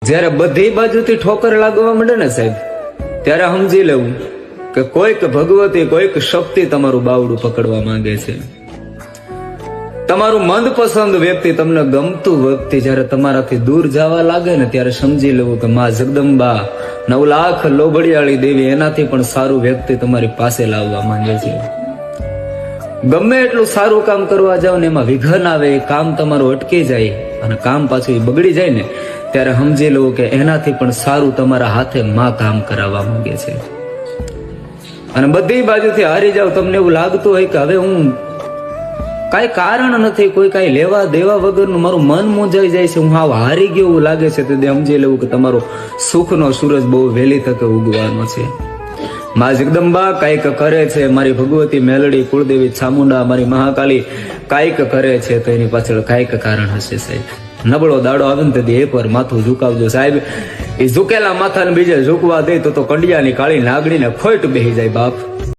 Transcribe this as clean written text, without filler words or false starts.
જ્યારે બધી બાજુથી ઠોકર લાગવા માંડે ને સાહેબ, ત્યારે સમજી લેવું કે કોઈક ભગવતી, કોઈક શક્તિ તમારું બાવડું પકડવા માંગે છે. તમારું મનપસંદ વ્યક્તિ, તમને ગમતું વ્યક્તિ જ્યારે તમારાથી દૂર જવા લાગે ને, ત્યારે સમજી લેવું કે માં જગદંબા, 9 લાખ લોબડિયાળી દેવી, એનાથી પણ સારું વ્યક્તિ તમારી પાસે લાવવા માંગે છે. ગમે એટલું સારું કામ કરવા જાવ ને, એમાં વિઘન આવે, એ કામ તમારું અટકી જાય અને કામ પાછું બગડી જાય ને, ત્યારે સમજી લો કે એનાથી પણ સારું તમારા હાથે માં કામ કરાવવા માંગે છે. અને બધી બાજુથી હારી જાવ, તમને એવું લાગતું હોય કે હવે હું કઈ કારણ નથી, કોઈ કઈ લેવા દેવા વગરનું મારું મન મૂંઝાઈ જાય છે, હું હાવ હારી ગયો એવું લાગે છે, તે સમજી લેવું કે તમારો સુખનો સૂરજ બહુ વહેલી તકે ઉગવાનો છે. માં જગદંબા કાંઈક કરે છે, મારી ભગવતી મેલડી, કુળદેવી ચામુંડા, મારી મહાકાલી કાંઈક કરે છે, તો એની પાછળ કાંઈક કારણ હશે સાહેબ. નબળો દાડો આવે ને તેથી એકવાર માથું ઝુકાવજો સાહેબ. એ ઝુકેલા માથાને બીજે ઝુકવા દે તો કંડિયાની કાળી નાગણીને ખોટ બેહી જાય બાપ.